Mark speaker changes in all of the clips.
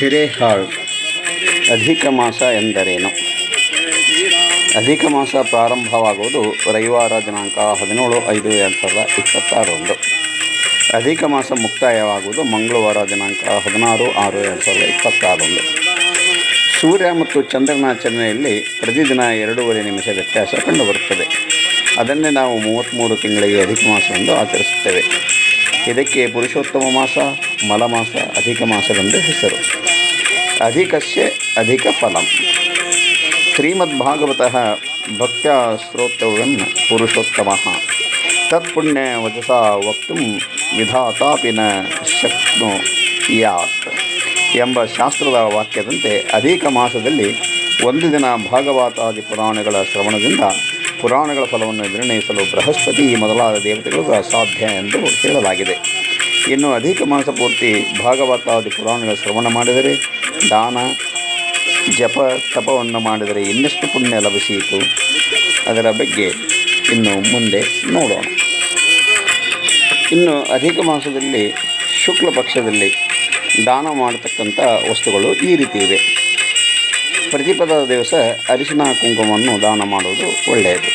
Speaker 1: ಹಿರೇಹಾಳು. ಅಧಿಕ ಮಾಸ ಎಂದರೇನು? ಅಧಿಕ ಮಾಸ ಪ್ರಾರಂಭವಾಗುವುದು ರವಿವಾರ ದಿನಾಂಕ 17/5/2026. ಅಧಿಕ ಮಾಸ ಮುಕ್ತಾಯವಾಗುವುದು ಮಂಗಳವಾರ ದಿನಾಂಕ 16/6/2026. ಸೂರ್ಯ ಮತ್ತು ಚಂದ್ರನ ಚಲನೆಯಲ್ಲಿ ಪ್ರತಿದಿನ 2.5 ನಿಮಿಷ ವ್ಯತ್ಯಾಸ ಕಂಡುಬರುತ್ತದೆ. ಅದನ್ನೇ ನಾವು 33 ತಿಂಗಳಿಗೆ ಅಧಿಕ ಮಾಸವೆಂದು ಆಚರಿಸುತ್ತೇವೆ. ಇದಕ್ಕೆ ಪುರುಷೋತ್ತಮ ಮಾಸ, ಮಲಮಾಸ, ಅಧಿಕ ಮಾಸವೆಂದು ಹೆಸರು. ಅಧಿಕಸ್ಯ ಅಧಿಕ ಫಲಂ. ಶ್ರೀಮದ್ಭಾಗವತಃ ಭಕ್ತ್ಯಾ ಶ್ರೋತವ್ಯಂ ಪುರುಷೋತ್ತಮಃ ತತ್ಪುಣ್ಯ ವಚಸಾ ವಕ್ತುಂ ವಿಧಾತಾಪಿ ನ ಶಕ್ನುಯಾತ್ ಎಂಬ ಶಾಸ್ತ್ರದ ವಾಕ್ಯದಂತೆ ಅಧಿಕ ಮಾಸದಲ್ಲಿ ಒಂದು ದಿನ ಭಾಗವತಾದಿ ಪುರಾಣಗಳ ಶ್ರವಣದಿಂದ ಪುರಾಣಗಳ ಫಲವನ್ನು ನಿರ್ಣಯಿಸಲು ಬೃಹಸ್ಪತಿ ಮೊದಲಾದ ದೇವತೆಗಳು ಅಸಾಧ್ಯ ಎಂದು ಹೇಳಲಾಗಿದೆ. ಇನ್ನು ಅಧಿಕ ಮಾಸ ಪೂರ್ತಿ ಭಾಗವತಾದಿ ಪುರಾಣಗಳ ಶ್ರವಣ ಮಾಡಿದರೆ, ದಾನ ಜಪ ತಪವನ್ನು ಮಾಡಿದರೆ ಇನ್ನೆಷ್ಟು ಪುಣ್ಯ ಲಭಿಸಿತು, ಅದರ ಬಗ್ಗೆ ಇನ್ನು ಮುಂದೆ ನೋಡೋಣ. ಇನ್ನು ಅಧಿಕ ಮಾಸದಲ್ಲಿ ಶುಕ್ಲ ಪಕ್ಷದಲ್ಲಿ ದಾನ ಮಾಡತಕ್ಕಂಥ ವಸ್ತುಗಳು ಈ ರೀತಿ ಇವೆ. ಪ್ರತಿಪದ ದಿವಸ ಅರಿಶಿನ ಕುಂಕುಮವನ್ನು ದಾನ ಮಾಡುವುದು ಒಳ್ಳೆಯದು.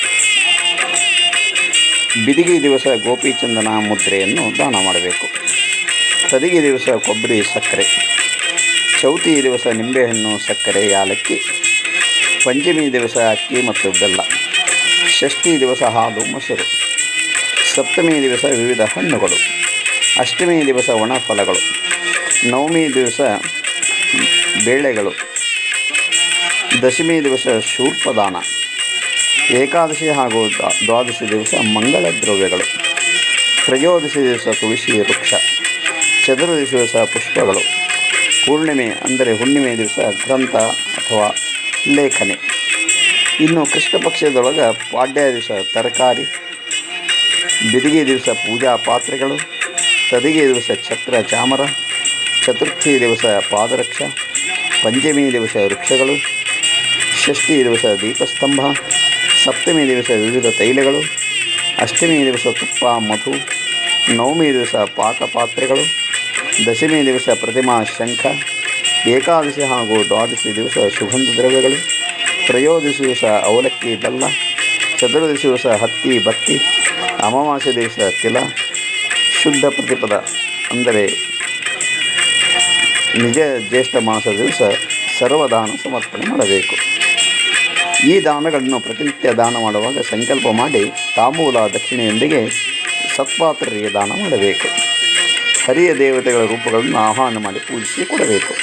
Speaker 1: ಬಿದಿಗೆ ದಿವಸ ಗೋಪಿಚಂದನ ಮುದ್ರೆಯನ್ನು ದಾನ ಮಾಡಬೇಕು. ತದಿಗೆ ದಿವಸ ಕೊಬ್ಬರಿ ಸಕ್ಕರೆ, ಚೌತಿ ದಿವಸ ನಿಂಬೆಹಣ್ಣು, ಸಕ್ಕರೆ, ಯಾಲಕ್ಕಿ, ಪಂಚಮಿ ದಿವಸ ಅಕ್ಕಿ ಮತ್ತು ಬೆಲ್ಲ, ಷಷ್ಠಿ ದಿವಸ ಹಾಲು ಮೊಸರು, ಸಪ್ತಮಿ ದಿವಸ ವಿವಿಧ ಹಣ್ಣುಗಳು, ಅಷ್ಟಮಿ ದಿವಸ ಒಣ ಫಲಗಳು, ನವಮಿ ದಿವಸ ಬೇಳೆಗಳು, ದಶಮಿ ದಿವಸ ಶೂರ್ಪದಾನ, ಏಕಾದಶಿ ಹಾಗೂ ದ್ವಾದಶಿ ದಿವಸ ಮಂಗಳ ದ್ರವ್ಯಗಳು, ತ್ರಯೋದಶಿ ದಿವಸ ತುಳಸಿ ವೃಕ್ಷ, ಚತುರ್ದಶಿ ದಿವಸ ಪುಷ್ಪಗಳು, ಪೂರ್ಣಿಮೆ ಅಂದರೆ ಹುಣ್ಣಿಮೆ ದಿವಸ ಗ್ರಂಥ ಅಥವಾ ಲೇಖನೆ. ಇನ್ನು ಕೃಷ್ಣ ಪಕ್ಷದೊಳಗೆ ಪಾಡ್ಯ ದಿವಸ ತರಕಾರಿ, ಬಿದಿಗೆ ದಿವಸ ಪೂಜಾ ಪಾತ್ರೆಗಳು, ತದಿಗೆ ದಿವಸ ಛತ್ರ ಚಾಮರ, ಚತುರ್ಥಿ ದಿವಸ ಪಾದರಕ್ಷ, ಪಂಚಮಿ ದಿವಸ ವೃಕ್ಷಗಳು, ಷಷ್ಠಿ ದಿವಸ ದೀಪಸ್ತಂಭ, ಸಪ್ತಮಿ ದಿವಸ ವಿವಿಧ ತೈಲಗಳು, ಅಷ್ಟಮಿ ದಿವಸ ತುಪ್ಪ ಮಧು, ನವಮಿ ದಿವಸ ಪಾಕಪಾತ್ರೆಗಳು, ದಶಮಿ ದಿವಸ ಪ್ರತಿಮಾ ಶಂಖ, ಏಕಾದಶಿ ಹಾಗೂ ದ್ವಾದಶಿ ದಿವಸ ಸುಗಂಧ ದ್ರವ್ಯಗಳು, ತ್ರಯೋದಶಿ ದಿವಸ ಅವಲಕ್ಕಿ ಬೆಲ್ಲ, ಚತುರ್ದಶಿ ದಿವಸ ಹತ್ತಿ ಬತ್ತಿ, ಅಮಾವಾಸ್ಯೆ ದಿವಸ ತಿಲ, ಶುದ್ಧ ಪ್ರತಿಪದ ಅಂದರೆ ನಿಜ ಜ್ಯೇಷ್ಠ ಮಾಸದ ದಿವಸ ಸರ್ವದಾನ ಸಮರ್ಪಣೆ ಮಾಡಬೇಕು. ಈ ದಾನಗಳನ್ನು ಪ್ರತಿನಿತ್ಯ ದಾನ ಮಾಡುವಾಗ ಸಂಕಲ್ಪ ಮಾಡಿ ತಾಂಬೂಲ ದಕ್ಷಿಣೆಯೊಂದಿಗೆ ಸತ್ಪಾತ್ರರಿಗೆ ದಾನ ಮಾಡಬೇಕು. ಹರಿಯ ದೇವತೆಗಳ ರೂಪಗಳನ್ನು ಆಹ್ವಾನ ಮಾಡಿ ಪೂಜಿಸಿ ಕೊಡಬೇಕು.